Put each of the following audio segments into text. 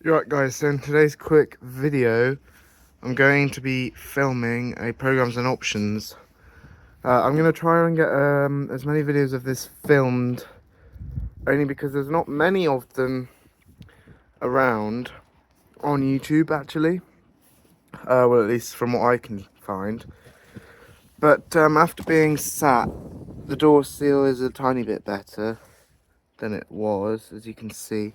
Right guys, so in today's quick video I'm going to be filming a programs and options. I'm going to try and get as many videos of this filmed, only because there's not many of them around on YouTube actually, well, at least from what I can find. But after being sat, the door seal is a tiny bit better than it was, as you can see.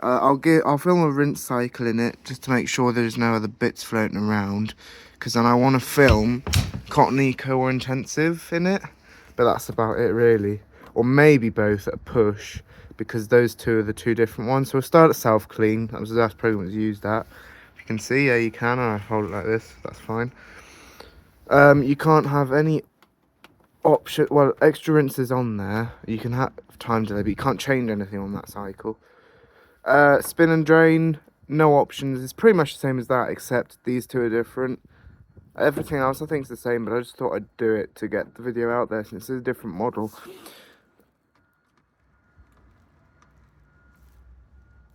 I'll film a rinse cycle in it just to make sure there's no other bits floating around, because then I want to film Cotton Eco or Intensive in it, but that's about it really, or maybe both at a push, because those two are the two different ones. So we'll start at Self Clean. That was the last program that's used that. If you can see, yeah, you can. I hold it like this, that's fine. You can't have any option, well, extra rinses on there. You can have time delay, but you can't change anything on that cycle. Spin and drain, no options. It's pretty much the same as that, except these two are different. Everything else I think is the same, but I just thought I'd do it to get the video out there since it's a different model.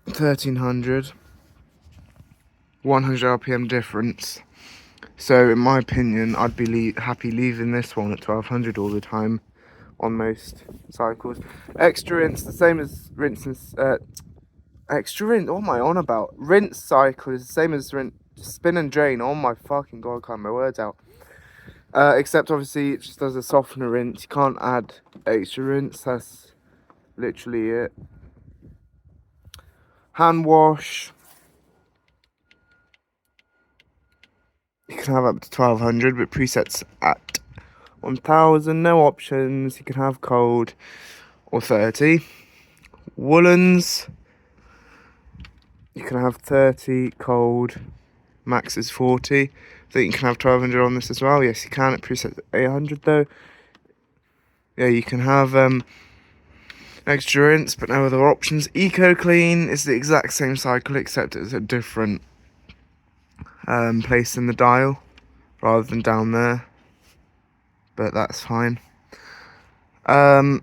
1300, 100 RPM difference. So in my opinion, I'd be happy leaving this one at 1200 all the time on most cycles. Extra rinse, the same as rinse and extra rinse, what am I on about? Rinse cycle is the same as rinse, spin and drain. Oh my fucking god, I can't get my words out. Except obviously it just does a softener rinse. You can't add extra rinse, that's literally it. Hand wash, you can have up to 1200, but presets at 1000, no options. You can have cold or 30. Woolens, you can have 30, cold, max is 40. I think you can have 1200 on this as well. Yes, you can. It presets at 800 though. Yeah, you can have extra rinse, but no other options. Eco Clean is the exact same cycle, except it's a different place in the dial rather than down there, but that's fine. Presets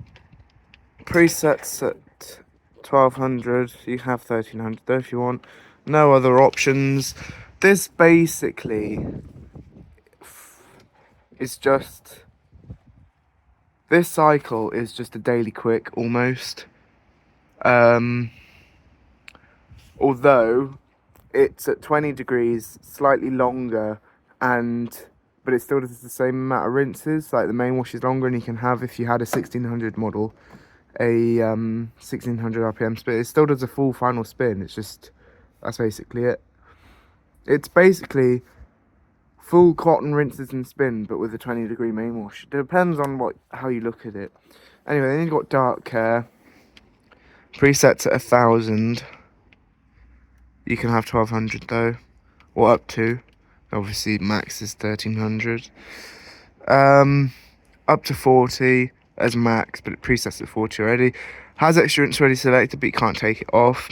at 1200. You have 1300 though if you want. No other options. This basically is just, this cycle is just a daily quick almost. Although it's at 20 degrees, slightly longer, but it still does the same amount of rinses. Like the main wash is longer, and you can have, if you had a 1600 model, a 1600 RPM spin. It still does a full final spin. It's just, that's basically it. It's basically full cotton rinses and spin, but with a 20 degree main wash. It depends on how you look at it. Anyway, then you've got dark care. Presets at 1000. You can have 1200 though, or up to. Obviously, max is 1300. Up to 40 as max, but it presets at 40 already. Has extra rinse already selected, but you can't take it off.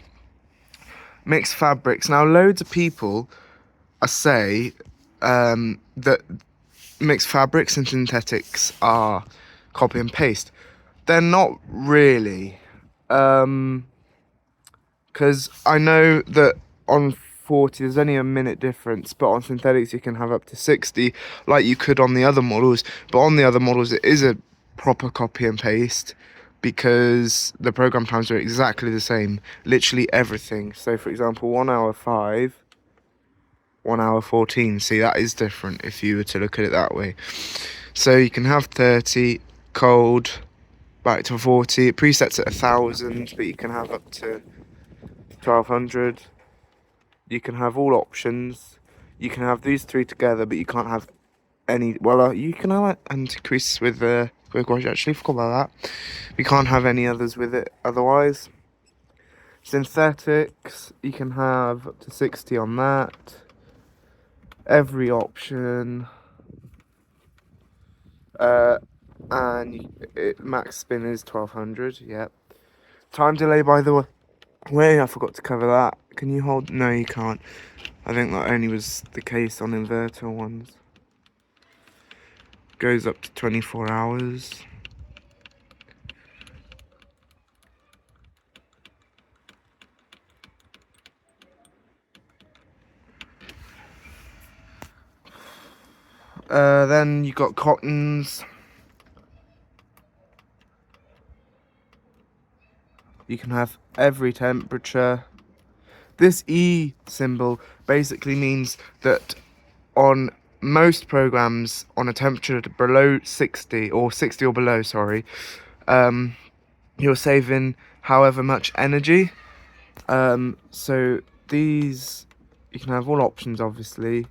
Mixed fabrics. Now, loads of people say that mixed fabrics and synthetics are copy and paste. They're not really, because I know that on 40 there's only a minute difference, but on synthetics you can have up to 60 like you could on the other models. But on the other models it is a proper copy and paste, because the program times are exactly the same, literally everything. So for example, 1 hour 5, 1 hour 14. See, that is different if you were to look at it that way. So you can have 30, cold, back to 40. It presets at 1000, but you can have up to 1200. You can have all options. You can have these three together, but you can't have any. Well, you can have anti-crease with the quick wash. Actually, forgot about that. You can't have any others with it otherwise. Synthetics, you can have up to 60 on that. Every option. And max spin is 1200. Yep. Time delay, by the way, I forgot to cover that. Can you hold? No, you can't. I think that only was the case on inverter ones. Goes up to 24 hours. Then you got cottons. You can have every temperature. This E symbol basically means that on most programs on a temperature below 60 or 60 or below, sorry, you're saving however much energy. So these, you can have all options obviously.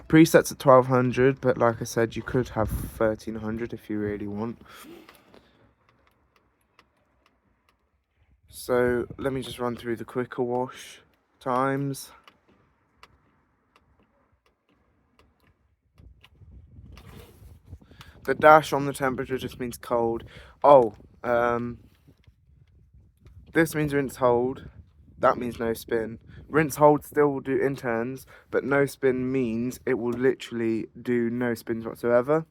Presets at 1200, but like I said, you could have 1300 if you really want. So let me just run through the quicker wash times. The dash on the temperature just means cold. Oh, this means rinse hold. That means no spin. Rinse hold still will do interns, but no spin means it will literally do no spins whatsoever.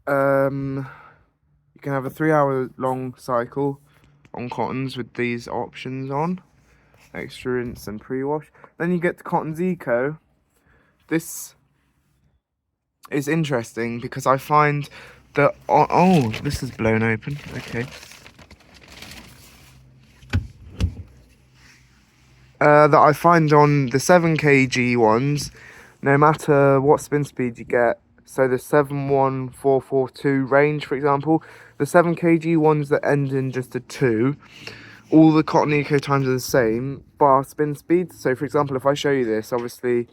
You can have a 3-hour long cycle on cottons with these options on. Extra rinse and pre-wash. Then you get to Cottons Eco. This is interesting because I find that oh, this is blown open. Okay. That I find on the 7 kg ones, no matter what spin speed you get, so the 71442 range, for example, the 7 kg ones that end in just a 2, all the Cotton Eco times are the same, bar spin speed. So for example, if I show you this, obviously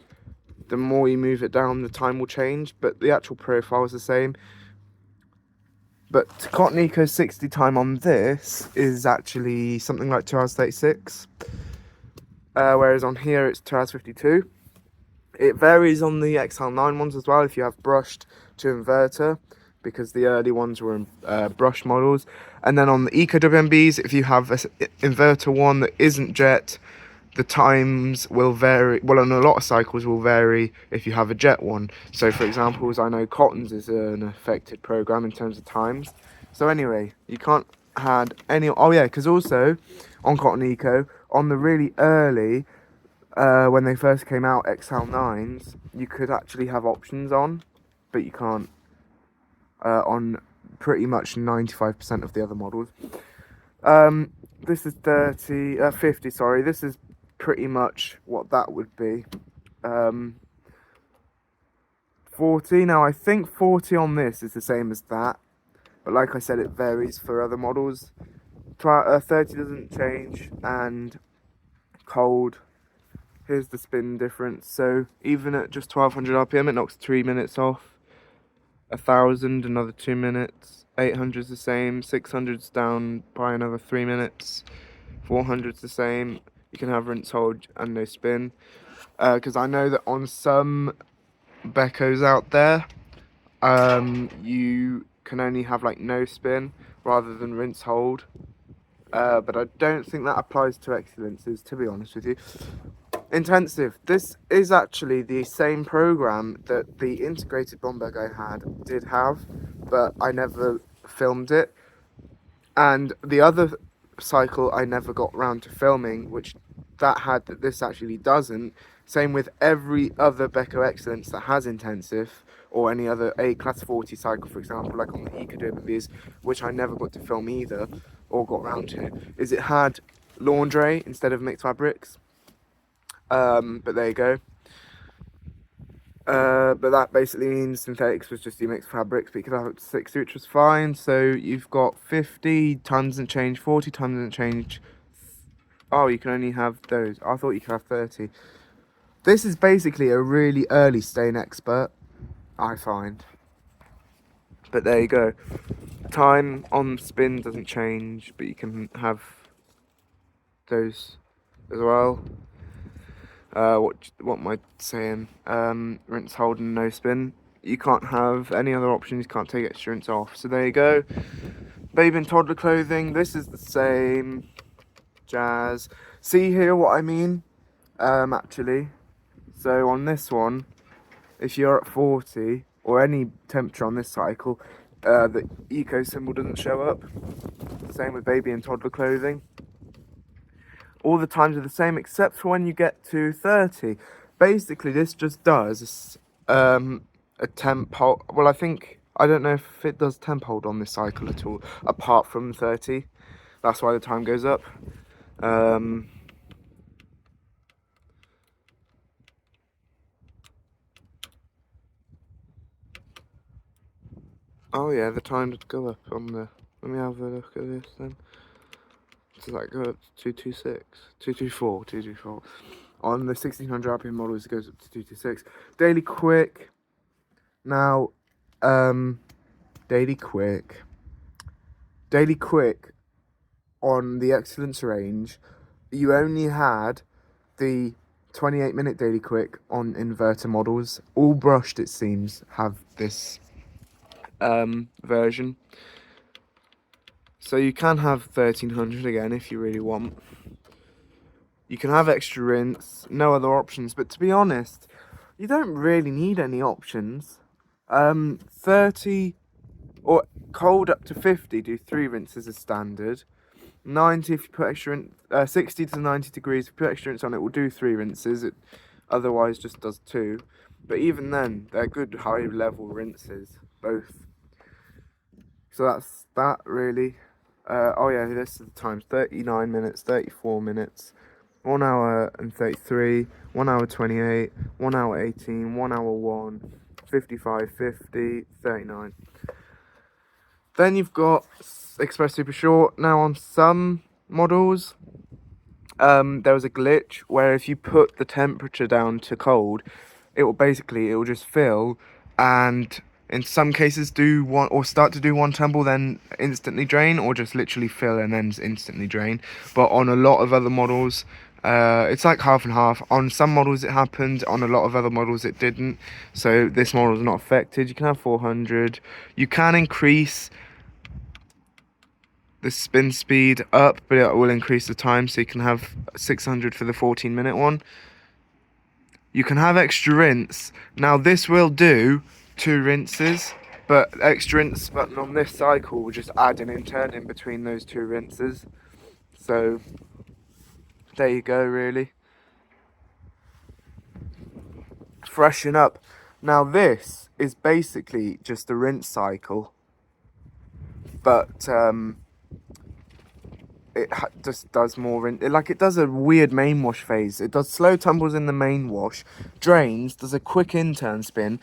the more you move it down, the time will change, but the actual profile is the same. But Cotton Eco's 60 time on this is actually something like 2 hours 36. Whereas on here it's 2 hours 52. It varies on the XL9 ones as well if you have brushed to inverter, because the early ones were brushed models. And then on the Eco WMBs, if you have an inverter one that isn't jet, the times will vary. Well, on a lot of cycles will vary if you have a jet one. So for examples, I know Cottons is an affected program in terms of times. So anyway, you can't had any. Oh yeah, because also on Cotton Eco, on the really early, when they first came out, XL9s, you could actually have options on, but you can't on pretty much 95% of the other models. This is 50, sorry, this is pretty much what that would be. 40, now I think 40 on this is the same as that, but like I said, it varies for other models. 30 doesn't change, and cold, here's the spin difference. So even at just 1200 RPM, it knocks 3 minutes off. 1000, another 2 minutes. 800's the same. 600's down by another 3 minutes. 400's the same. You can have rinse, hold, and no spin. Because I know that on some Bekos out there, you can only have like no spin rather than rinse, hold. But I don't think that applies to Excellences, to be honest with you. Intensive. This is actually the same program that the integrated Bombag I had did have, but I never filmed it. And the other cycle I never got round to filming, which that had that this actually doesn't. Same with every other Beko Excellence that has intensive, or any other A class 40 cycle, for example, like on the Ecoderbies, which I never got to film either, or got round to, is it had laundry instead of mixed fabrics. But there you go. But that basically means synthetics was just your mixed fabrics, but you could have up to 60, which was fine. So you've got 50 tons and change, 40 tons and change. Oh, you can only have those. I thought you could have 30. This is basically a really early stain expert, I find. But there you go. Time on spin doesn't change, but you can have those as well. What am I saying? Rinse, hold, and no spin. You can't have any other options. You can't take extra rinse off. So there you go. Baby and toddler clothing. This is the same jazz. See here what I mean? Actually. So on this one, if you're at 40 or any temperature on this cycle, the eco symbol doesn't show up. Same with baby and toddler clothing. All the times are the same except for when you get to 30. basically this just does a temp hold. Well, I don't know if it does temp hold on this cycle at all, apart from 30. That's why the time goes up. Oh yeah, the time did go up on the. Let me have a look at this then. Does that go up to 226? 224, 224. On the 1600 RPM models, it goes up to 226. Daily quick. Now, daily quick on the excellence range, you only had the 28-minute daily quick on inverter models. All brushed, it seems, have this version. So you can have 1300 again if you really want. You can have extra rinse, no other options, but to be honest, you don't really need any options. 30 or cold up to 50, do 3 rinses as standard. 90 if you put extra in, 60 to 90 degrees, if you put extra rinse on it, will do 3 rinses. It otherwise just does 2. But even then, they're good high level rinses, both. So that's that really. Oh yeah, this is the times: 39 minutes, 34 minutes, 1 hour and 33, 1 hour 28, 1 hour 18, 1 hour 1, 55, 50, 39. Then you've got Express Super Short. Now on some models, there was a glitch where if you put the temperature down to cold, it will just fill, and in some cases start to do one tumble, then instantly drain, or just literally fill and then instantly drain. But on a lot of other models, it's like half and half. On some models it happened, on a lot of other models it didn't. So this model is not affected. You can have 400. You can increase the spin speed up, but it will increase the time, so you can have 600 for the 14-minute one. You can have extra rinse. Now this will do 2 rinses, but extra rinse button on this cycle will just add an intern in between those 2 rinses. So there you go, really. Freshen up. Now this is basically just a rinse cycle, but it just does more it does a weird main wash phase. It does slow tumbles in the main wash, drains, does a quick intern spin,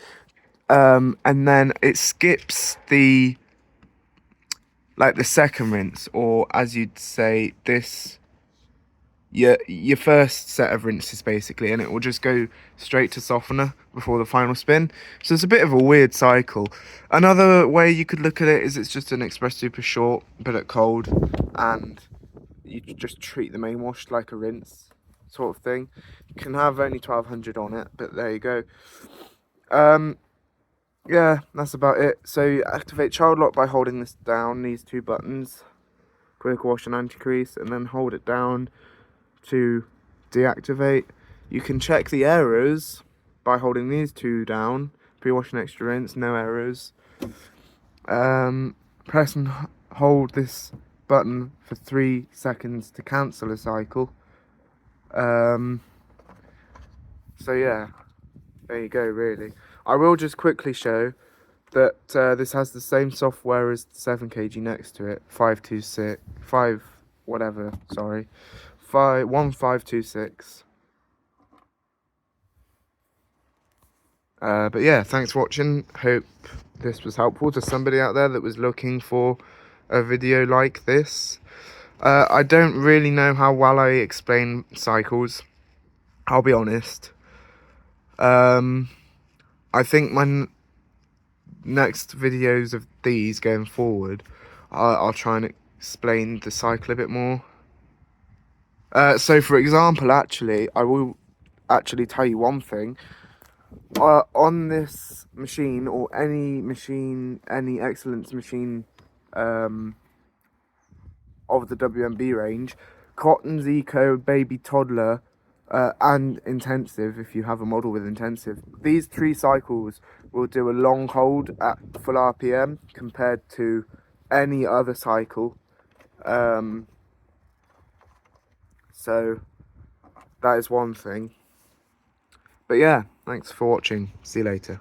and then it skips the second rinse, or as you'd say, your first set of rinses basically, and it will just go straight to softener before the final spin. So it's a bit of a weird cycle. Another way you could look at it is it's just an Express Super Short but at cold, and you just treat the main wash like a rinse sort of thing. You can have only 1200 on it, but there you go. Yeah, that's about it. So you activate child lock by holding this down, these 2 buttons, quick wash and anti-crease, and then hold it down to deactivate. You can check the errors by holding these 2 down, pre-wash and extra rinse, no errors. Press and hold this button for 3 seconds to cancel a cycle. So yeah, there you go, really. I will just quickly show that this has the same software as the 7kg next to it, 1526. But yeah, thanks for watching. Hope this was helpful to somebody out there that was looking for a video like this. I don't really know how well I explain cycles, I'll be honest. I think my next videos of these going forward, I'll try and explain the cycle a bit more. So for example, actually, I will actually tell you one thing. On this machine, or any machine, any excellence machine of the WMB range, Cotton's Eco, Baby Toddler, and Intensive, if you have a model with Intensive, these 3 cycles will do a long hold at full RPM compared to any other cycle. So that is one thing. But yeah, thanks for watching. See you later.